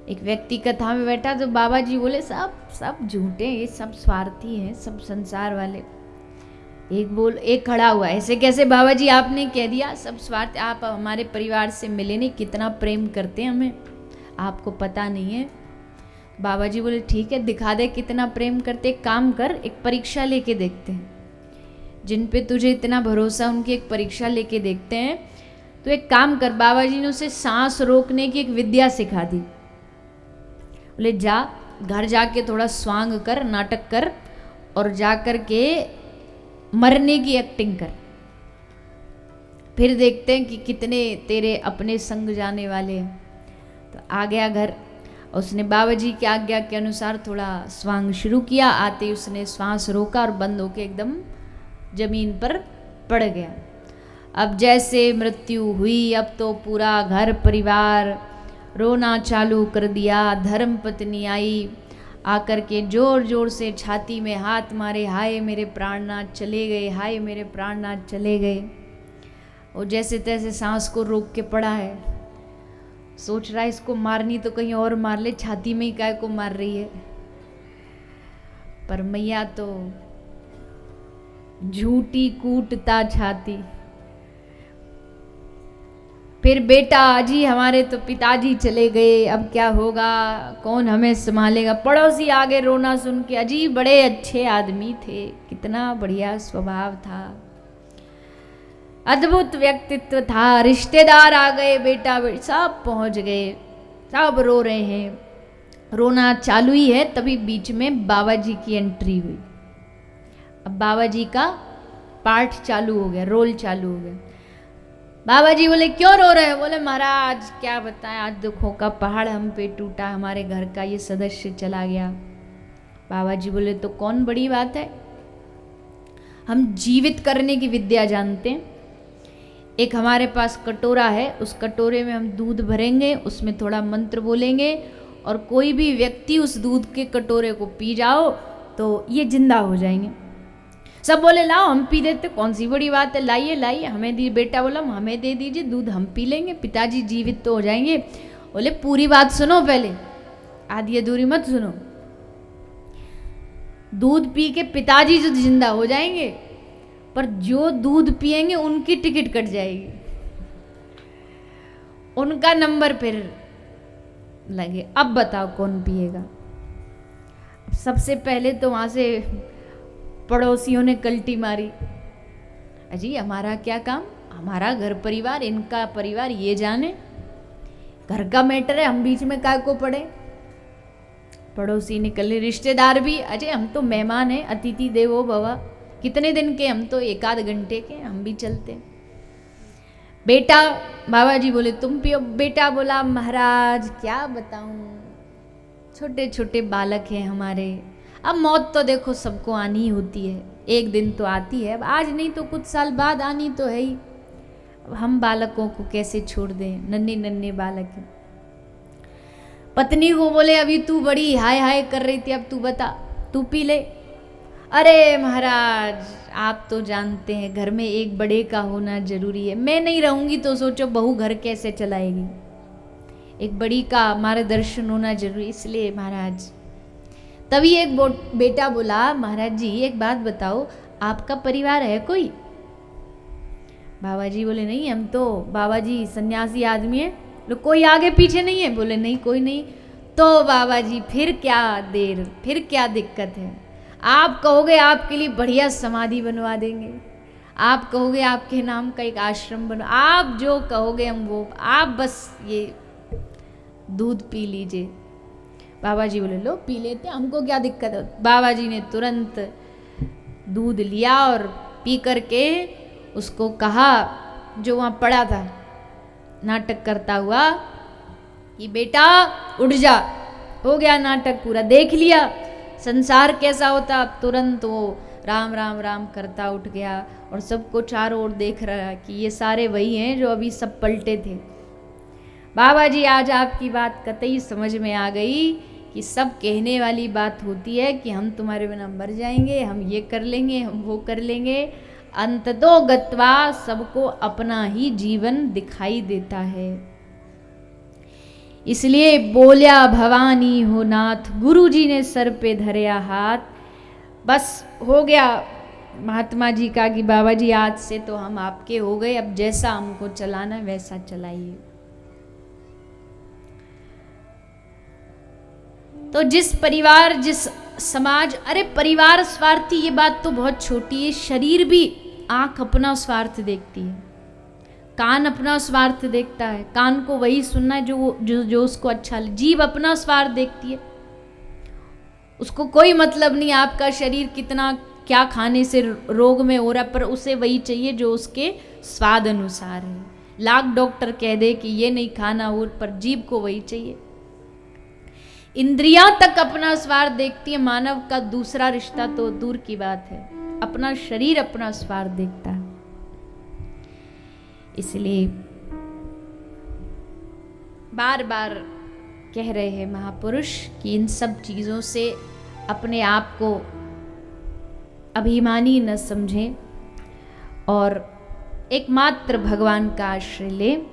एक व्यक्ति कथा में बैठा तो बाबा जी बोले सब सब झूठे, ये सब स्वार्थी हैं, सब संसार वाले। एक खड़ा हुआ, ऐसे कैसे बाबा जी आपने कह दिया सब स्वार्थ, आप हमारे परिवार से मिले नहीं, कितना प्रेम करते हैं हमें, आपको पता नहीं है। बाबा जी बोले ठीक है, दिखा दे कितना प्रेम करते, एक काम कर, एक परीक्षा लेके देखते हैं, जिन पे तुझे इतना भरोसा उनकी एक परीक्षा लेके देखते हैं। तो एक काम कर, बाबा जी ने उसे सांस रोकने की एक विद्या सिखा दी। बोले जा घर जाके थोड़ा स्वांग कर, नाटक कर, और जा कर के मरने की एक्टिंग कर, फिर देखते हैं कि कितने तेरे अपने संग जाने वाले हैं। तो आ गया घर, उसने बाबा जी की आज्ञा के अनुसार थोड़ा स्वांग शुरू किया। आते ही उसने श्वास रोका और बंद होके एकदम जमीन पर पड़ गया। अब जैसे मृत्यु हुई, अब तो पूरा घर परिवार रोना चालू कर दिया। धर्म पत्नी आई, आकर के जोर जोर से छाती में हाथ मारे, हाय मेरे प्राणनाथ चले गए, हाय मेरे प्राणनाथ चले गए। और जैसे तैसे सांस को रोक के पड़ा है, सोच रहा है इसको मारनी तो कहीं और मार ले, छाती में ही काय को मार रही है। पर मैया तो झूठी कूटता छाती। फिर बेटा जी हमारे तो पिताजी चले गए, अब क्या होगा, कौन हमें संभालेगा। पड़ोसी आगे रोना सुन के, अजी बड़े अच्छे आदमी थे, कितना बढ़िया स्वभाव था, अद्भुत व्यक्तित्व था। रिश्तेदार आ गए, बेटा सब पहुंच गए, सब रो रहे हैं, रोना चालू ही है। तभी बीच में बाबा जी की एंट्री हुई। अब बाबा जी का पाठ चालू हो गया, रोल चालू हो गया। बाबा जी बोले क्यों रो रहे हो? बोले महाराज क्या बताएं, आज दुखों का पहाड़ हम पे टूटा, हमारे घर का ये सदस्य चला गया। बाबा जी बोले तो कौन बड़ी बात है, हम जीवित करने की विद्या जानते हैं। एक हमारे पास कटोरा है, उस कटोरे में हम दूध भरेंगे, उसमें थोड़ा मंत्र बोलेंगे, और कोई भी व्यक्ति उस दूध के कटोरे को पी जाओ तो ये जिंदा हो जाएंगे। सब बोले लाओ हम पी देते, कौन सी बड़ी बात है, लाइए लाइए हमें दी। बेटा बोला हमें दे दीजिए दूध, हम पी लेंगे, पिताजी जीवित तो हो जाएंगे। बोले पूरी बात सुनो पहले, आधी अधूरी मत सुनो। दूध पी के पिताजी जो जिंदा हो जाएंगे, पर जो दूध पिएंगे उनकी टिकट कट जाएगी, उनका नंबर फिर लगे। अब बताओ कौन पिएगा? सबसे पहले तो वहां से पड़ोसियों ने कल्टी मारी, अजी हमारा क्या काम, हमारा घर परिवार, इनका परिवार ये जाने, घर का मैटर है, हम बीच में काय को पड़े। पड़ोसी निकले, रिश्तेदार भी, अजय हम तो मेहमान हैं, अतिथि देवो भव, कितने दिन के, हम तो एक आध घंटे के, हम भी चलते। बेटा बाबा जी बोले तुम पियो। बेटा बोला महाराज क्या बताऊं, छोटे छोटे बालक हैं हमारे, अब मौत तो देखो सबको आनी ही होती है, एक दिन तो आती है, अब आज नहीं तो कुछ साल बाद आनी तो है ही। अब हम बालकों को कैसे छोड़ दें, नन्हे नन्हे बालक हैं। पत्नी को बोले अभी तू बड़ी हाय हाय कर रही थी, अब तू बता, तू पी ले। अरे महाराज आप तो जानते हैं घर में एक बड़े का होना जरूरी है, मैं नहीं रहूंगी तो सोचो बहू घर कैसे चलाएगी, एक बड़ी का मार्गदर्शन होना जरूरी, इसलिए महाराज। तभी एक बेटा बोला महाराज जी एक बात बताओ, आपका परिवार है कोई? बाबा जी बोले नहीं, हम तो बाबा जी सन्यासी आदमी है। लो कोई आगे पीछे नहीं है? बोले नहीं कोई नहीं। तो बाबा जी फिर क्या देर, फिर क्या दिक्कत है, आप कहोगे आपके लिए बढ़िया समाधि बनवा देंगे, आप कहोगे आपके नाम का एक आश्रम बनो, आप जो कहोगे हम वो, आप बस ये दूध पी लीजिए। बाबा जी बोले लो पी लेते, हमको क्या दिक्कत है। बाबा जी ने तुरंत दूध लिया और पी करके उसको कहा, जो वहाँ पड़ा था नाटक करता हुआ, कि बेटा उठ जा, हो गया नाटक पूरा, देख लिया संसार कैसा होता। अब तुरंत वो राम राम राम करता उठ गया और सबको चारों ओर देख रहा कि ये सारे वही हैं जो अभी सब पलटे थे। बाबा जी आज आपकी बात कतई समझ में आ गई कि सब कहने वाली बात होती है कि हम तुम्हारे बिना मर जाएंगे, हम ये कर लेंगे, हम वो कर लेंगे, अंततो गत्वा सबको अपना ही जीवन दिखाई देता है। इसलिए बोल्या भवानी हो नाथ, गुरु जी ने सर पे धरया हाथ। बस हो गया महात्मा जी का कि बाबा जी आज से तो हम आपके हो गए, अब जैसा हमको चलाना है वैसा चलाइए। तो जिस परिवार, जिस समाज, अरे परिवार स्वार्थी ये बात तो बहुत छोटी है, शरीर भी, आंख अपना स्वार्थ देखती है, कान अपना स्वार्थ देखता है, कान को वही सुनना है जो उसको अच्छा लगे। जीभ अपना स्वार्थ देखती है, उसको कोई मतलब नहीं आपका शरीर कितना क्या खाने से रोग में हो रहा, पर उसे वही चाहिए जो उसके स्वाद अनुसार है। लाख डॉक्टर कह दे कि ये नहीं खाना, और पर जीभ को वही चाहिए। इंद्रियां तक अपना स्वार्थ देखती है, मानव का दूसरा रिश्ता तो दूर की बात है, अपना शरीर अपना स्वार्थ देखता है। इसलिए बार बार कह रहे हैं महापुरुष कि इन सब चीजों से अपने आप को अभिमानी न समझें और एकमात्र भगवान का आश्रय लें।